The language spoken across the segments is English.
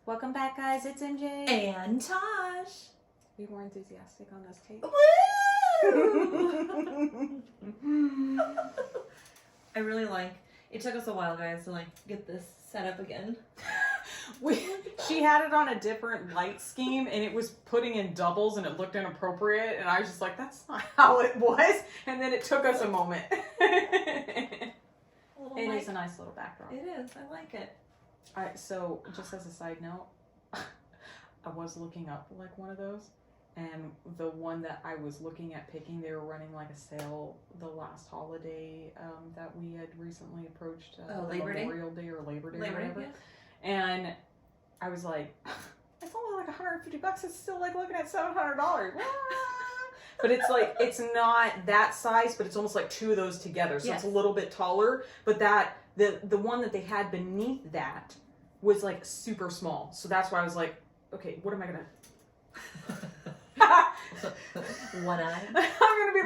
Welcome back, guys. It's MJ. And Tash. Be more enthusiastic on this tape. Woo! I really like, it took us a while, guys, to get this set up again. She had it on a different light scheme, and it was putting in doubles, and it looked inappropriate, and I was just like, that's not how it was. And then it took us a moment. It is a nice little backdrop. It is. I like it. So, just as a side note, I was looking up one of those, and the one that I was looking at picking, they were running a sale the last holiday that we had recently approached. Labor Day? Memorial Day or Labor Day or Labor Day, whatever. yeah. And I was like, it's only $150. It's still looking at $700. But it's it's not that size, but it's almost like two of those together. So It's a little bit taller. But the one that they had beneath that was super small. So that's why I was like, okay, what am I gonna? One eye. I'm gonna be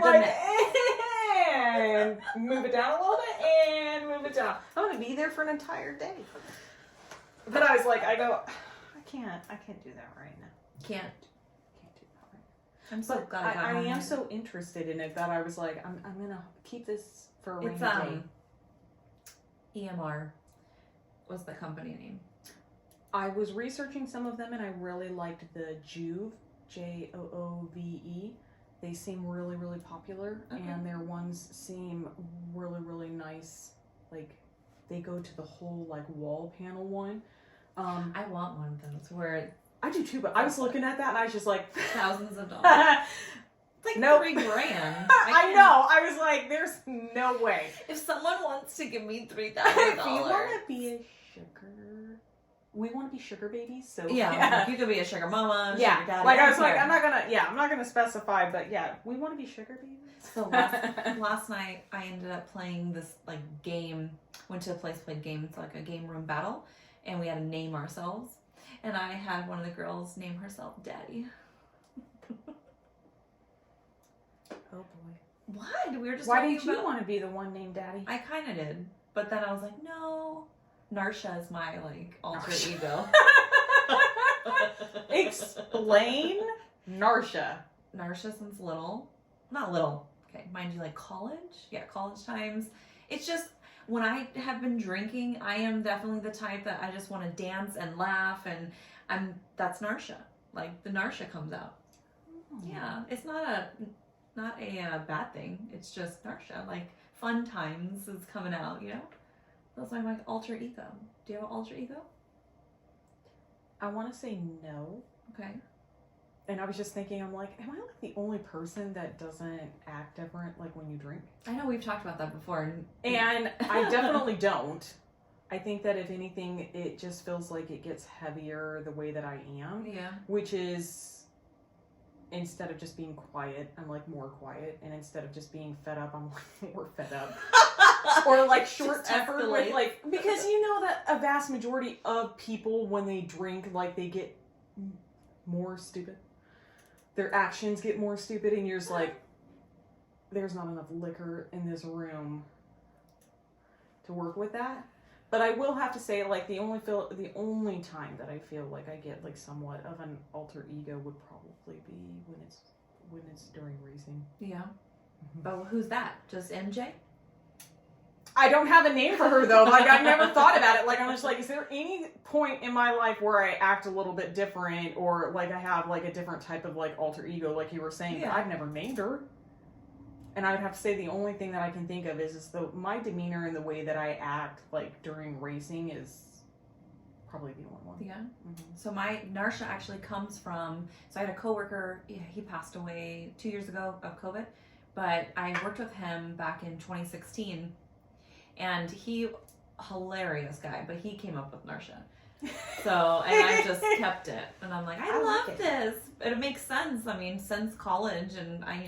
and move it down a little bit and move it down. I'm gonna be there for an entire day. But I was like, I can't do that right now. Can't do that right now. I'm so glad I am so interested in it that I was like, I'm gonna keep this for a rainy day. EMR was the company name. I was researching some of them and I really liked the Joove, Joove. They seem really, really popular, and their ones seem really, really nice. They go to the whole wall panel one. I want one of those where I do too, but I was looking at that and I was just like thousands of dollars. It's nope. $3,000. I know. I was like, there's no way. If someone wants to give me $3,000, if you want to be a sugar, we want to be sugar babies. So yeah. You could be a sugar mama. Yeah, sugar daddy, I was like, I'm not gonna specify, but yeah, we want to be sugar babies. So last night I ended up playing this game. Went to a place, played game. It's like a game room battle, and we had to name ourselves. And I had one of the girls name herself Daddy. Oh boy. What? We were just Why didn't you want to be the one named Daddy? I kind of did, but then I was like, no. Narsha is my alter ego. Explain Narsha. Narsha since not little. Okay, mind you, college. Yeah, college times. It's just when I have been drinking, I am definitely the type that I just want to dance and laugh, and that's Narsha. The Narsha comes out. Oh. Yeah, it's not a bad thing. It's just Narsha. Fun times is coming out, That's my alter ego. Do you have an alter ego? I want to say no. Okay. And I was just thinking, I'm like, am I the only person that doesn't act different when you drink? I know we've talked about that before. And I definitely don't. I think that if anything, it just feels like it gets heavier the way that I am. Yeah. Which is, instead of just being quiet, I'm more quiet. And instead of just being fed up, I'm more fed up. Or short tempered with because that a vast majority of people when they drink they get more stupid. Their actions get more stupid, and you're just there's not enough liquor in this room to work with that. But I will have to say the only time that I feel I get somewhat of an alter ego would probably be when it's during racing. Yeah. Oh, who's that? Just MJ? I don't have a name for her though. I never thought about it. I'm just is there any point in my life where I act a little bit different, or I have a different type of alter ego, you were saying? Yeah. I've never named her. And I would have to say the only thing that I can think of is my demeanor and the way that I act during racing is probably the only one. Yeah. Mm-hmm. So my Narsha actually comes from. So I had a coworker. Yeah, he passed away 2 years ago of COVID, but I worked with him back in 2016. And hilarious guy, but he came up with Narsha. So, and I just kept it. And I'm I love this. And it makes sense. Since college and I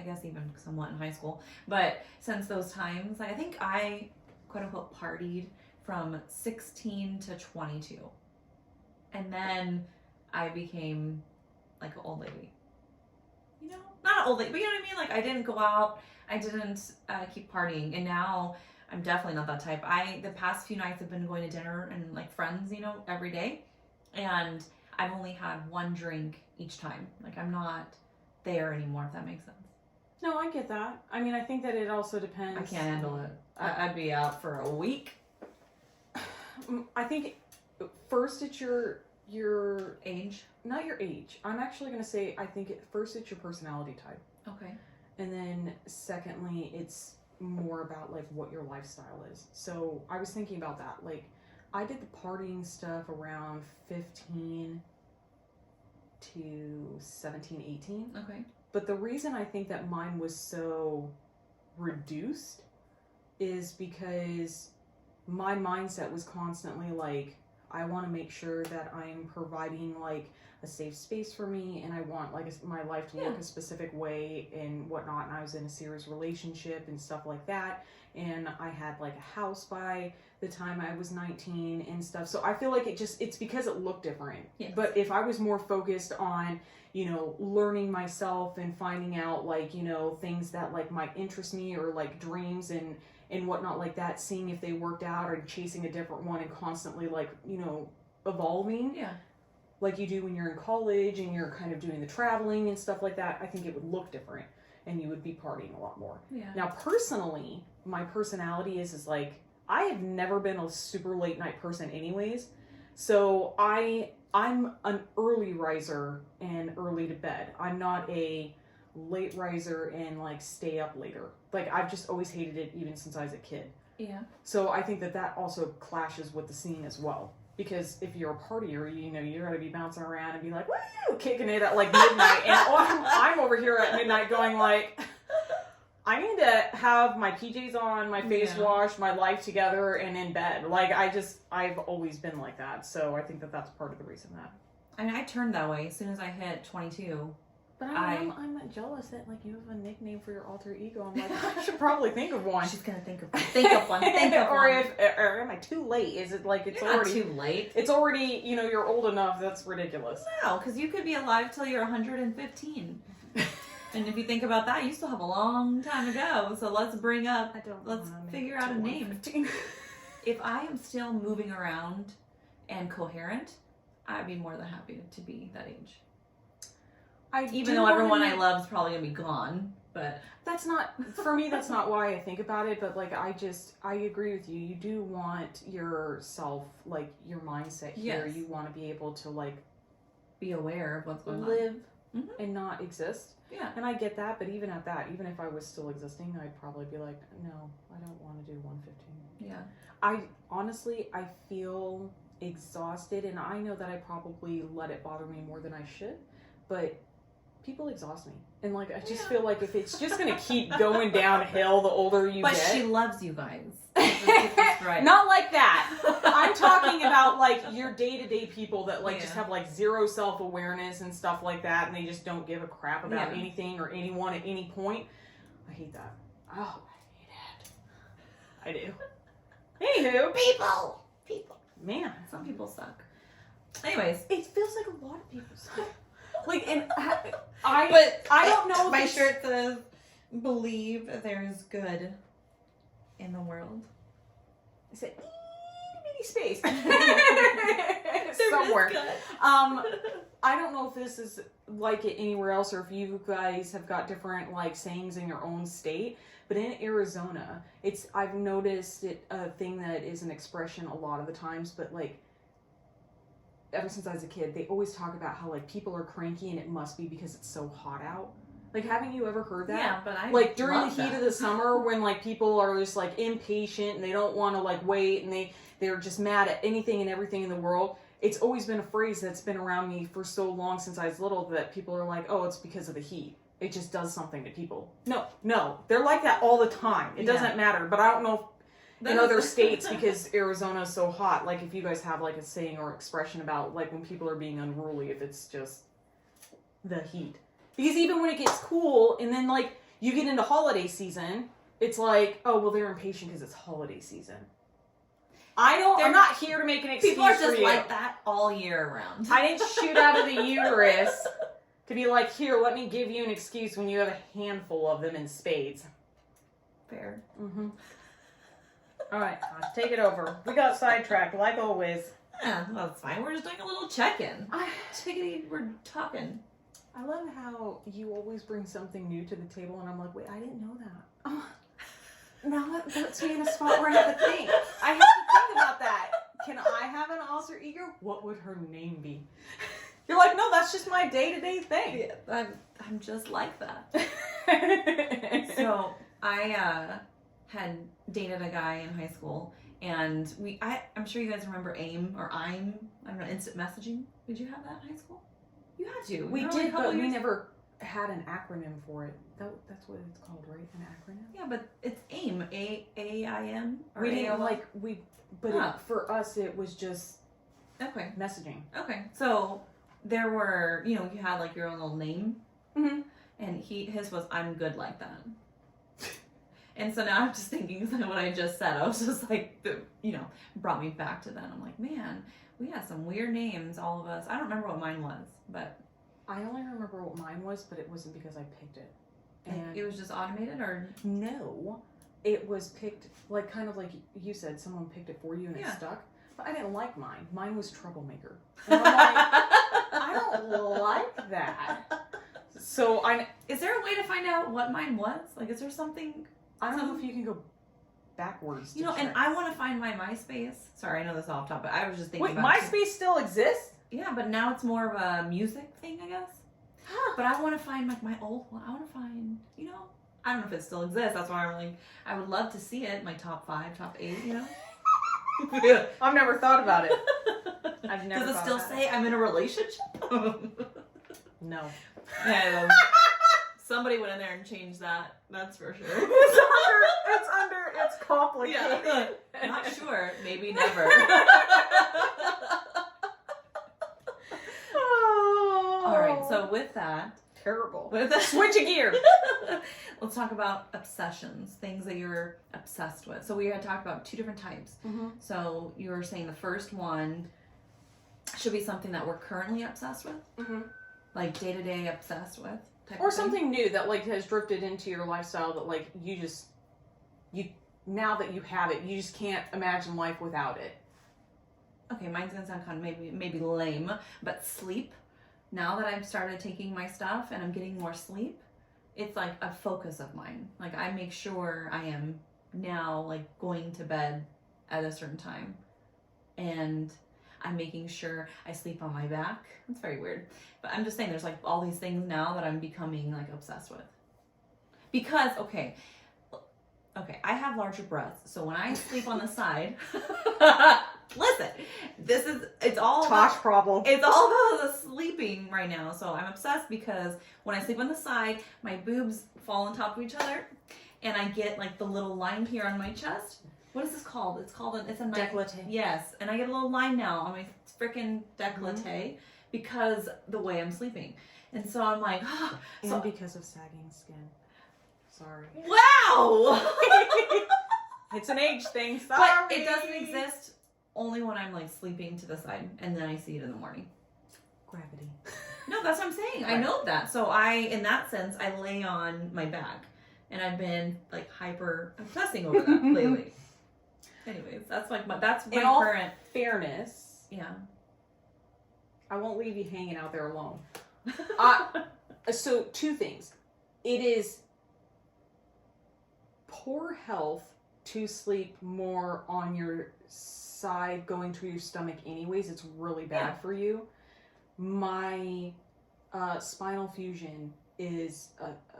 guess even somewhat in high school. But since those times, I think I, quote unquote, partied from 16 to 22. And then I became an old lady. Not an old lady, but you know what I mean? I didn't go out. I didn't keep partying. And now I'm definitely not that type. The past few nights have been going to dinner and friends, every day. And I've only had one drink each time. Like, I'm not there anymore, if that makes sense. No, I get that. I mean, I think that it also depends. I can't handle it. I'd be out for a week. I think first it's your Age? not your age. I'm actually going to say I think first it's your personality type. Okay. And then secondly, it's more about like what your lifestyle is. So I was thinking about that. Like I did the partying stuff around 15 to 17, 18. Okay. But the reason I think that mine was so reduced is because my mindset was constantly like, I want to make sure that I'm providing like a safe space for me, and I want like my life to look a specific way and whatnot. And I was in a serious relationship and stuff like that, and I had like a house by the time I was 19 and stuff. So I feel like it's because it looked different. Yes. But if I was more focused on, you know, learning myself and finding out like, you know, things that like might interest me or like dreams and whatnot like that, seeing if they worked out or chasing a different one and constantly like, you know, evolving. Yeah. Like you do when you're in college and you're kind of doing the traveling and stuff like that, I think it would look different and you would be partying a lot more. Yeah. Now, personally, my personality is like, I have never been a super late night person anyways. So I'm an early riser and early to bed. I'm not a late riser and like stay up later. Like I've just always hated it even since I was a kid. Yeah. So I think that also clashes with the scene as well. Because if you're a partier, you know, you're going to be bouncing around and be like, woo, kicking it at like midnight. And I'm over here at midnight going like, I need to have my PJs on, my face washed, my life together, and in bed. Like, I've always been like that. So I think that's part of the reason that. I mean, I turned that way as soon as I hit 22. But I'm jealous that like you have a nickname for your alter ego. I'm like, I should probably think of one. She's gonna think of one. Or am I too late? Is it like it's You're already not too late? It's already, you know, you're old enough. That's ridiculous. No, because you could be alive till you're 115. And if you think about that, you still have a long time to go. So let's figure out a name. If I am still moving around and coherent, I'd be more than happy to be that age. Even though everyone I love is probably gonna be gone, but that's not for me. That's not why I think about it. But like, I agree with you. You do want yourself, like your mindset here. Yes. You want to be able to like be aware of what's going live on, and not exist. Yeah, and I get that. But even at that, even if I was still existing, I'd probably be like, no, I don't want to do 115. Yeah, I honestly, I feel exhausted, and I know that I probably let it bother me more than I should, but people exhaust me, and like I just feel like if it's just gonna keep going downhill the older you get. But she loves you guys. Right. Not like that. I'm talking about like your day-to-day people that like just have like zero self-awareness and stuff like that, and they just don't give a crap about anything or anyone at any point. I hate that. Oh, I hate it. I do. Anywho, people. Man, some people suck. Anyways, it feels like a lot of people suck. Like, and I don't know if my shirt says, believe there's good in the world. It's an itty space. Somewhere. I don't know if this is like it anywhere else or if you guys have got different like sayings in your own state, but in Arizona, I've noticed it a thing that is an expression a lot of the times, but like ever since I was a kid, they always talk about how like people are cranky and it must be because it's so hot out. Like, haven't you ever heard that? Yeah, but I like during the heat of the summer when like people are just like impatient and they don't want to like wait and they're just mad at anything and everything in the world. It's always been a phrase that's been around me for so long since I was little that people are like, oh, it's because of the heat. It just does something to people. No, they're like that all the time. It doesn't matter. But I don't know in other states because Arizona is so hot. Like if you guys have like a saying or expression about like when people are being unruly, if it's just the heat. Because even when it gets cool and then like you get into holiday season, it's like, oh, well, they're impatient because it's holiday season. I'm not here to make an excuse for you. People are just like that all year round. I didn't shoot out of the uterus to be like, here, let me give you an excuse when you have a handful of them in spades. Fair. Mm-hmm. All right, let's take it over. We got sidetracked, like always. Yeah, that's fine. We're just doing a little check-in. We're talking. I love how you always bring something new to the table, and I'm like, wait, I didn't know that. Oh, now that puts me in a spot where I have to think. I have to think about that. Can I have an alter ego? What would her name be? You're like, no, that's just my day-to-day thing. Yeah, I'm just like that. So I had dated a guy in high school, and I'm sure you guys remember AIM or I don't know, instant messaging. Did you have that in high school? You had to. We did, but we never had an acronym for it. That's what it's called, right? An acronym? Yeah, but it's AIM. AIM? We didn't for us it was just messaging. Okay. So there were, you had like your own little name. Mm-hmm. And his was, I'm good like that. And so now I'm just thinking what I just said. I was just like, brought me back to that. I'm like, man, we had some weird names, all of us. I don't remember what mine was, but. I only remember what mine was, but it wasn't because I picked it. And it was just automated, or? No. It was picked, like, kind of like you said, someone picked it for you and it stuck. But I didn't like mine. Mine was Troublemaker. And I'm like, I don't like that. So is there a way to find out what mine was? Like, is there something? I don't know if you can go backwards. And I want to find my MySpace. Sorry, I know this is off topic. I was just thinking. Wait, MySpace still exists? Yeah, but now it's more of a music thing, I guess. Huh. But I want to find like my old one. I want to find, I don't know if it still exists. That's why I'm like, I would love to see it. My top 5, top 8, Yeah. I've never thought about it. I've never. Does it still say I'm in a relationship? No. Yeah, somebody went in there and changed that. That's for sure. It's complicated. Yeah. Not sure. Maybe never. All right. So with that, terrible. Switch a gear. Let's talk about obsessions, things that you're obsessed with. So we had talked about 2 different types. Mm-hmm. So you were saying the first one should be something that we're currently obsessed with, like day-to-day obsessed with, or something new that like has drifted into your lifestyle that like you now that you have it, you just can't imagine life without it. Okay, mine's gonna sound kind of maybe lame, but sleep. Now that I've started taking my stuff and I'm getting more sleep, it's like a focus of mine. Like I make sure I am now like going to bed at a certain time, and I'm making sure I sleep on my back. It's very weird, but I'm just saying there's like all these things now that I'm becoming like obsessed with. Because okay, I have larger breasts, so when I sleep on the side, listen, it's all Tosh problem. It's all about the sleeping right now. So I'm obsessed because when I sleep on the side, my boobs fall on top of each other, and I get like the little line here on my chest. What is this called? It's a décolleté. Yes, and I get a little line now on my freaking décolleté because the way I'm sleeping, and so I'm like, and because of sagging skin. Sorry. Wow. It's an age thing. Sorry. But it doesn't exist only when I'm like sleeping to the side, and then I see it in the morning. Gravity. No, that's what I'm saying. Right. I know that. So in that sense, I lay on my back, and I've been like hyper obsessing over that lately. Anyways, that's my current fairness. Yeah. I won't leave you hanging out there alone. So 2 things. It is poor health to sleep more on your side going to your stomach anyways. It's really bad for you. My spinal fusion is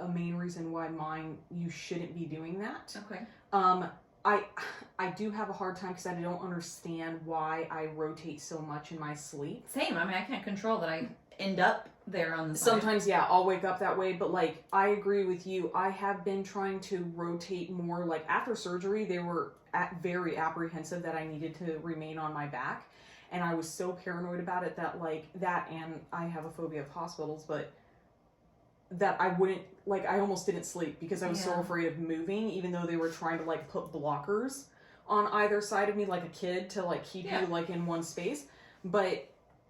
a main reason why you shouldn't be doing that. Okay. I do have a hard time because I don't understand why I rotate so much in my sleep. Same. I mean, I can't control that I end up there on the side. Sometimes, yeah, I'll wake up that way, but like, I agree with you. I have been trying to rotate more. Like, after surgery, they were very apprehensive that I needed to remain on my back. And I was so paranoid about it that, like, and I have a phobia of hospitals, but that I wouldn't, like, I almost didn't sleep because I was so afraid of moving, even though they were trying to, like, put blockers on either side of me like a kid to, like, keep you, like, in one space. But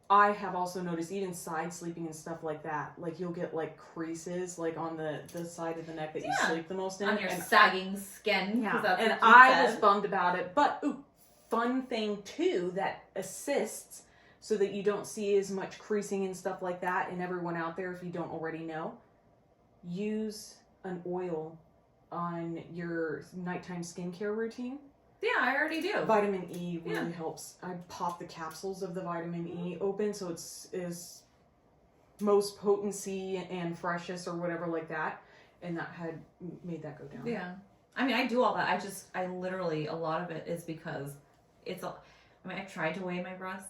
I have also noticed even side sleeping and stuff like that, like, you'll get, like, creases, like, on the side of the neck that you sleep the most in. On your sagging skin. Yeah, and I was bummed about it. But, fun thing too that assists so that you don't see as much creasing and stuff like that. And everyone out there, if you don't already know, use an oil on your nighttime skincare routine. Yeah, I already do. Vitamin E really helps. I pop the capsules of the vitamin E open so it's is most potency and freshest or whatever like that, and that had made that go down. Yeah. I mean, I do all that. I literally, a lot of it is because I've tried to weigh my breasts.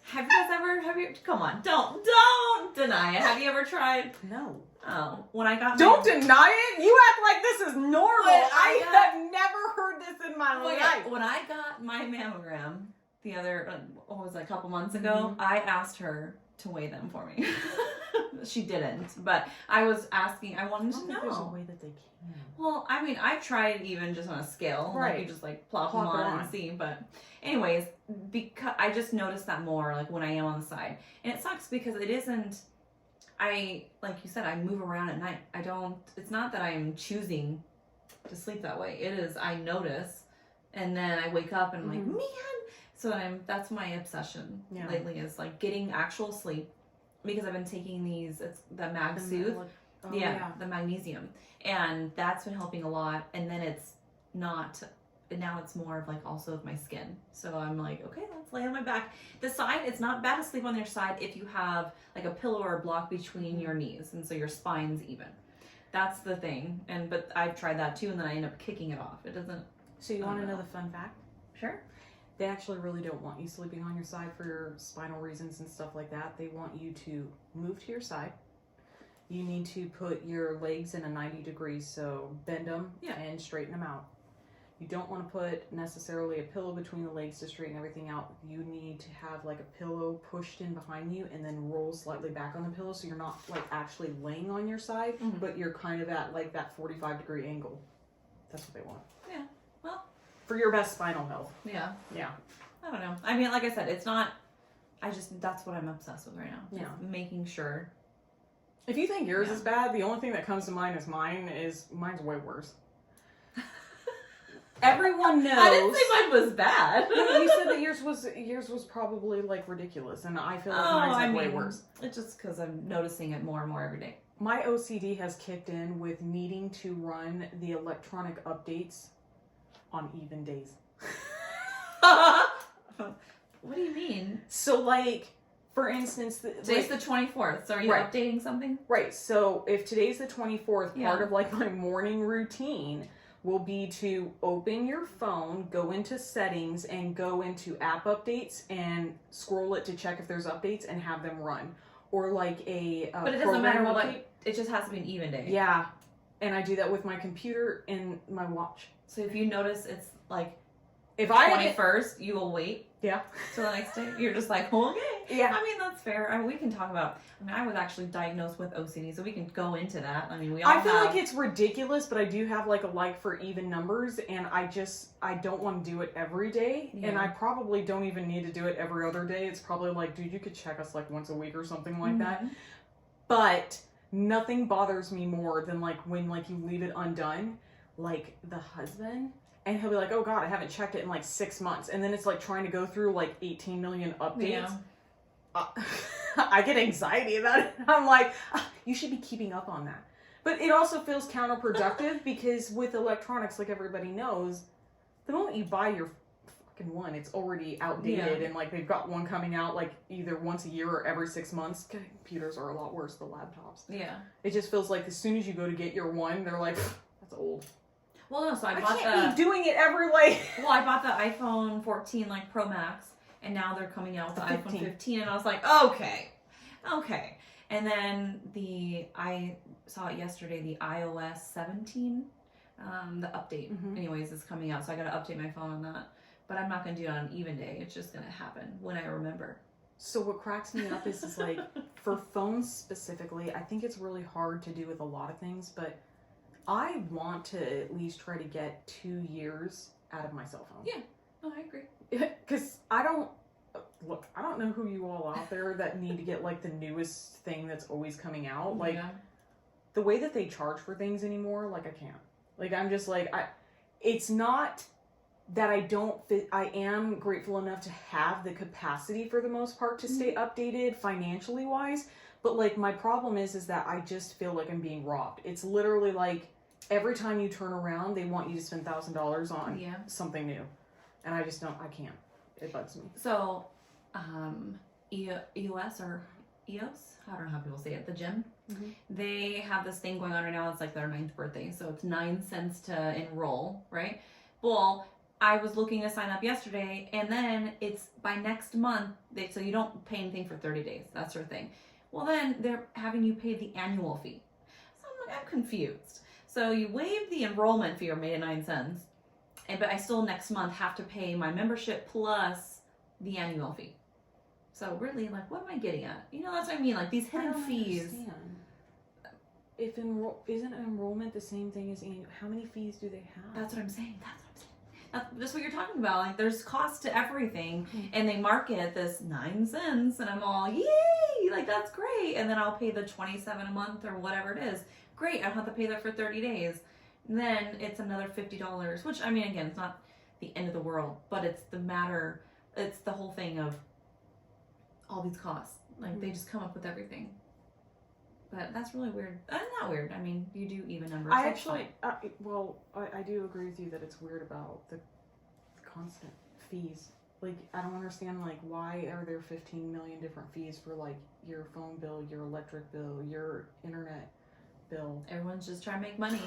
Have you come on, don't deny it. Have you ever tried? No. Oh, when I got Don't deny it. You act like this is normal. I have never heard this in my life. When I got my mammogram a couple months ago, I asked her to weigh them for me. She didn't, but I was asking. I wanted to know. There's a way that they can. Well, I mean, I tried even just on a scale, right? Like you just like plop them on and see. But, anyways, because I just noticed that more like when I am on the side, and it sucks because it isn't. Like you said, I move around at night. It's not that I'm choosing to sleep that way. It is, I notice, and then I wake up and I'm like, man. So that's my obsession lately is like getting actual sleep because I've been taking the Mag Soothe. The magnesium. And that's been helping a lot. And then now it's more of like also of my skin. So I'm like, okay, let's lay on my back. The side, it's not bad to sleep on your side if you have like a pillow or a block between your knees. And so your spine's even. That's the thing. But I've tried that too. And then I end up kicking it off. It doesn't. So you want to know the fun fact? Sure. They actually really don't want you sleeping on your side for your spinal reasons and stuff like that. They want you to move to your side. You need to put your legs in a 90 degrees, so bend them and straighten them out. You don't want to put necessarily a pillow between the legs to straighten everything out. You need to have like a pillow pushed in behind you and then roll slightly back on the pillow so you're not like actually laying on your side, but you're kind of at like that 45-degree angle. That's what they want. Yeah, well. For your best spinal health. Yeah. Yeah. I don't know. I mean, like I said, it's not, that's what I'm obsessed with right now. Yeah. Making sure. If you think yours is bad, the only thing that comes to mind is mine's way worse. Everyone knows. I didn't say mine was bad. No, you said that yours was probably like ridiculous, and I feel like mine's way worse. It's just because I'm noticing it more and more every day. My OCD has kicked in with needing to run the electronic updates on even days. What do you mean? So like, for instance, today's the 24th. So are you updating something? Right. So if today's the 24th, part of like my morning routine will be to open your phone, go into settings, and go into app updates and scroll it to check if there's updates and have them run. Or like but it doesn't matter what. It just has to be an even day. Yeah. And I do that with my computer and my watch. So if you notice it's like if 21st, you will wait. Yeah. So the next day, you're just like, okay. Yeah. I mean, that's fair. I mean, we can talk about. I mean, I was actually diagnosed with OCD, so we can go into that. I mean, we all. I feel like it's ridiculous, but I do have like a like for even numbers, and I don't want to do it every day, and I probably don't even need to do it every other day. It's probably like, dude, you could check us like once a week or something like that. But nothing bothers me more than like when like you leave it undone, like the husband. And he'll be like, oh God, I haven't checked it in like 6 months. And then it's like trying to go through like 18 million updates. Yeah. I get anxiety about it. I'm like, you should be keeping up on that. But it also feels counterproductive because with electronics, like everybody knows, the moment you buy your fucking one, it's already outdated. And like they've got one coming out like either once a year or every 6 months. Computers are a lot worse than laptops. Yeah. It just feels like as soon as you go to get your one, they're like, that's old. Well, no, so I can't be doing it every like. Well, I bought the iPhone 14 like Pro Max, and now they're coming out with the iPhone 15, and I was like, okay. And then I saw it yesterday, the iOS 17, the update, anyways, is coming out, so I got to update my phone on that. But I'm not gonna do it on an even day. It's just gonna happen when I remember. So what cracks me up is like for phones specifically, I think it's really hard to do with a lot of things, but I want to at least try to get 2 years out of my cell phone. Yeah, no, I agree. Because I don't know who you all out there that need to get like the newest thing that's always coming out. Like the way that they charge for things anymore, like I can't. Like I'm just like it's not that I don't fit. I am grateful enough to have the capacity for the most part to stay updated financially wise. But like my problem is that I just feel like I'm being robbed. It's literally like every time you turn around, they want you to spend $1,000 on something new, and I just don't. I can't. It bugs me. So, EOS or EOS, I don't know how people say it, the gym, they have this thing going on right now. It's like their 9th birthday, so it's 9 cents to enroll, right? Well, I was looking to sign up yesterday, and then it's by next month, so you don't pay anything for 30 days. That's their thing. Well, then they're having you pay the annual fee. So I'm like, I'm confused. So you waive the enrollment fee or made it 9 cents, but I still next month have to pay my membership plus the annual fee. So really, like, what am I getting at? You know, that's what I mean. Like these hidden fees. Understand. If isn't enrollment the same thing as annual? How many fees do they have? That's what I'm saying. That's what you're talking about. Like there's cost to everything, and they market this 9 cents, and I'm all yay, like that's great. And then I'll pay the $27 a month or whatever it is. Great, I don't have to pay that for 30 days. And then it's another $50, which I mean, again, it's not the end of the world, but it's the whole thing of all these costs. Like they just come up with everything. But that's really weird. Not weird. I mean, you do even numbers. I actually, I do agree with you that it's weird about the constant fees. Like, I don't understand, like, why are there 15 million different fees for, like, your phone bill, your electric bill, your internet bill? Everyone's just trying to make money.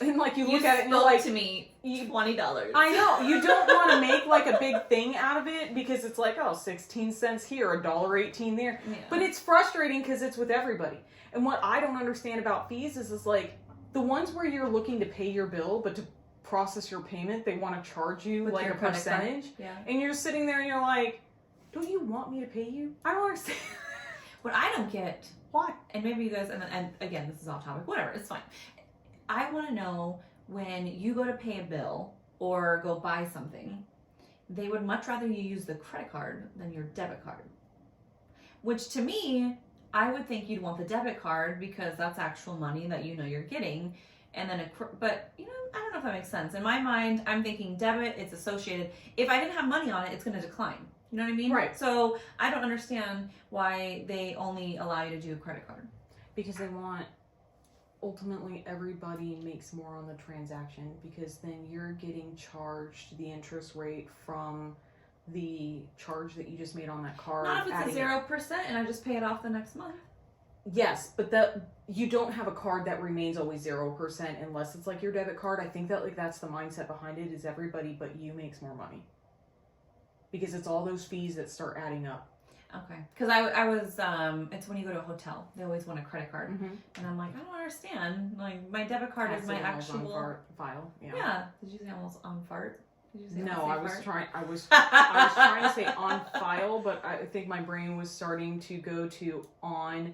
And, like, you look at it and you're like... to me, $20. I know. You don't want to make, like, a big thing out of it because it's like, oh, 16 cents here, $1.18 there. Yeah. But it's frustrating because it's with everybody. And what I don't understand about fees is like, the ones where you're looking to pay your bill, but to process your payment, they want to charge you, with like, a percentage. Yeah. And you're sitting there and you're like, don't you want me to pay you? I don't understand. What I don't get... Why? And maybe you guys... And again, this is off topic. Whatever, it's fine. I want to know when you go to pay a bill or go buy something, they would much rather you use the credit card than your debit card. Which to me, I would think you'd want the debit card because that's actual money that you know you're getting. And then, but you know, I don't know if that makes sense. In my mind, I'm thinking debit, it's associated. If I didn't have money on it, it's going to decline. You know what I mean? Right. So I don't understand why they only allow you to do a credit card. Because they want... Ultimately, everybody makes more on the transaction because then you're getting charged the interest rate from the charge that you just made on that card. Not if it's 0% and I just pay it off the next month. Yes, but you don't have a card that remains always 0% unless it's like your debit card. I think that like that's the mindset behind it is everybody but you makes more money. Because it's all those fees that start adding up. Okay, because I was, it's when you go to a hotel, they always want a credit card. And I'm like, I don't understand. Like, my debit card is my actual... file. Yeah. Did you say almost on fart? Did you say no, I was trying to say on file, but I think my brain was starting to go to on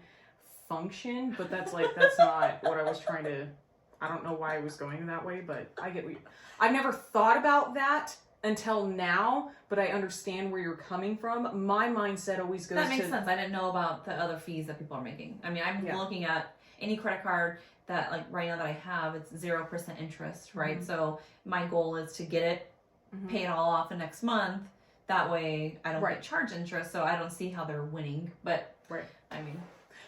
function, but that's not what I was trying to... I don't know why I was going that way, but I get... I've never thought about that until now, but I understand where you're coming from. My mindset always goes to... That makes sense. I didn't know about the other fees that people are making. I mean, I'm looking at any credit card that, like, right now that I have, it's 0% interest, right? So my goal is to get it, pay it all off the next month. That way I don't get charged interest, so I don't see how they're winning. But, I mean...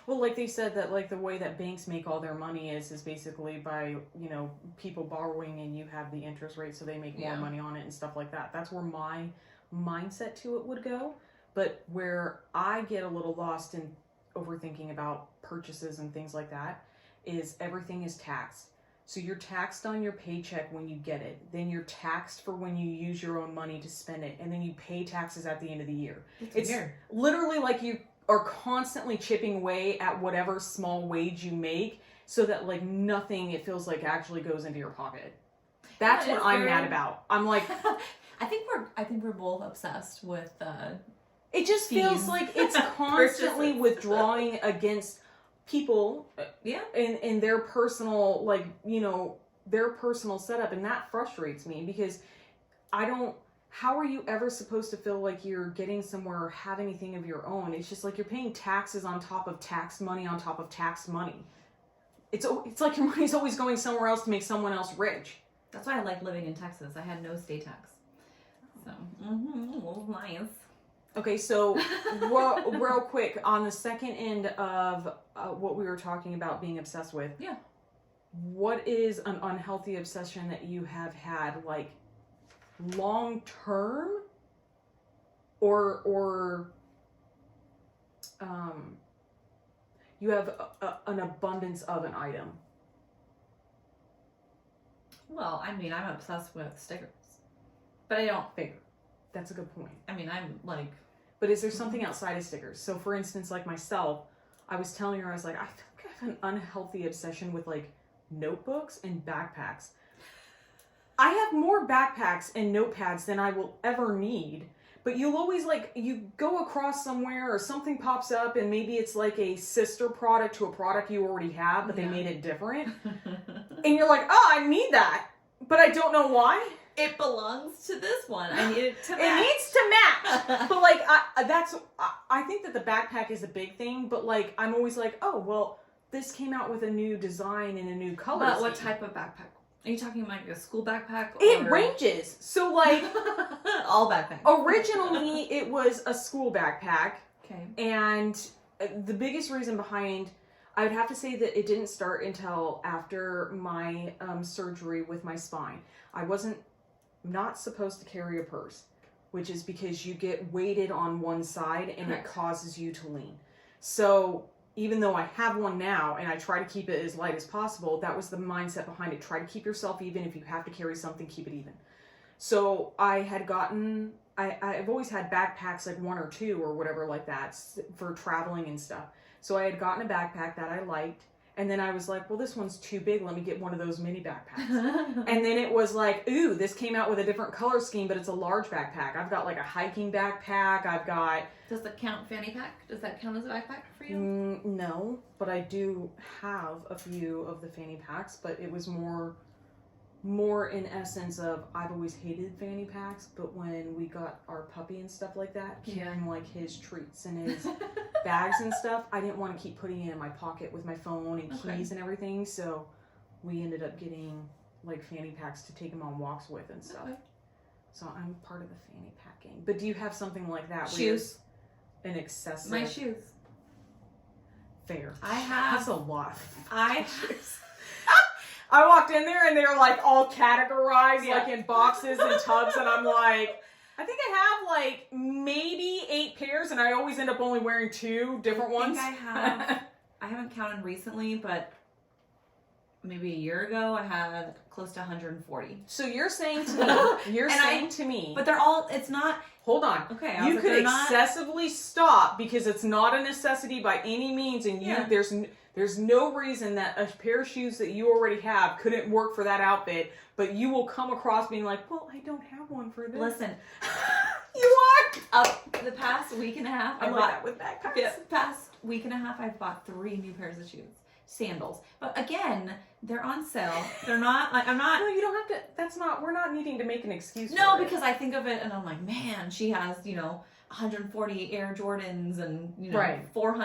Well, like they said that, like, the way that banks make all their money is basically by, you know, people borrowing and you have the interest rate, so they make more money on it and stuff like that. That's where my mindset to it would go. But where I get a little lost in overthinking about purchases and things like that is everything is taxed. So you're taxed on your paycheck when you get it. Then you're taxed for when you use your own money to spend it. And then you pay taxes at the end of the year. It's weird. Literally like you are constantly chipping away at whatever small wage you make so that like nothing, it feels like, actually goes into your pocket. That's what I'm mad about. I'm like... I think we're both obsessed with it just feels like it's constantly withdrawing against people in their personal, like, you know, their personal setup, and that frustrates me because how are you ever supposed to feel like you're getting somewhere or have anything of your own? It's just like you're paying taxes on top of tax money on top of tax money. It's like your money's always going somewhere else to make someone else rich. That's why I like living in Texas. I had no state tax. So, it was nice. Okay, so real quick, on the second end of what we were talking about being obsessed with. Yeah. What is an unhealthy obsession that you have had, like, long term, or you have an abundance of an item? Well, I mean, I'm obsessed with stickers, but I don't. Fair. That's a good point. I mean, I'm like. But is there something outside of stickers? So, for instance, like myself, I was telling her, I was like, I think I have an unhealthy obsession with, like, notebooks and backpacks. I have more backpacks and notepads than I will ever need. But you'll always, like, you go across somewhere or something pops up and maybe it's like a sister product to a product you already have, but they made it different. And you're like, oh, I need that. But I don't know why. It belongs to this one. I need it to match. It needs to match. But, like, I think that the backpack is a big thing, but, like, I'm always like, oh, well, this came out with a new design and a new color But what scheme. type of backpack? Are you talking like a school backpack? It ranges. So, like, all backpacks. Originally, it was a school backpack. Okay. And the biggest reason behind, I would have to say that it didn't start until after my surgery with my spine. I wasn't not supposed to carry a purse, which is because you get weighted on one side and it causes you to lean. So even though I have one now and I try to keep it as light as possible, that was the mindset behind it. Try to keep yourself even. If you have to carry something, keep it even. So I had gotten, I've always had backpacks, like one or two or whatever like that, for traveling and stuff. So I had gotten a backpack that I liked. And then I was like, well, this one's too big. Let me get one of those mini backpacks. And then it was like, ooh, this came out with a different color scheme, but it's a large backpack. I've got like a hiking backpack. I've got... Does that count fanny pack? Does that count as a backpack for you? No, but I do have a few of the fanny packs, but it was more in essence of, I've always hated fanny packs, but when we got our puppy and stuff like that, carrying like his treats and his bags and stuff, I didn't want to keep putting it in my pocket with my phone and keys and everything, so we ended up getting like fanny packs to take him on walks with and stuff. Okay. So I'm part of the fanny pack gang. But do you have something like that? Shoes. An excessive... My shoes. Fair. I have... That's a lot. Shoes. I walked in there and they're like all categorized like in boxes and tubs, and I'm like, I think I have like maybe 8 pairs, and I always end up only wearing 2 different ones. I haven't counted recently, but maybe a year ago I had close to 140. So you're saying to me, but they're all, it's not. Hold on. Okay. You could excessively stop because it's not a necessity by any means, and there's no reason that a pair of shoes that you already have couldn't work for that outfit, but you will come across being like, well, I don't have one for this. Listen. You are? The past week and a half, I'm like that with backpacks. The past week and a half, I've bought 3 new pairs of shoes. Sandals. But again, they're on sale. They're not, like, I'm not. No, you don't have to, we're not needing to make an excuse for No, it. because I think of it and I'm like, man, she has, 140 Air Jordans and, 400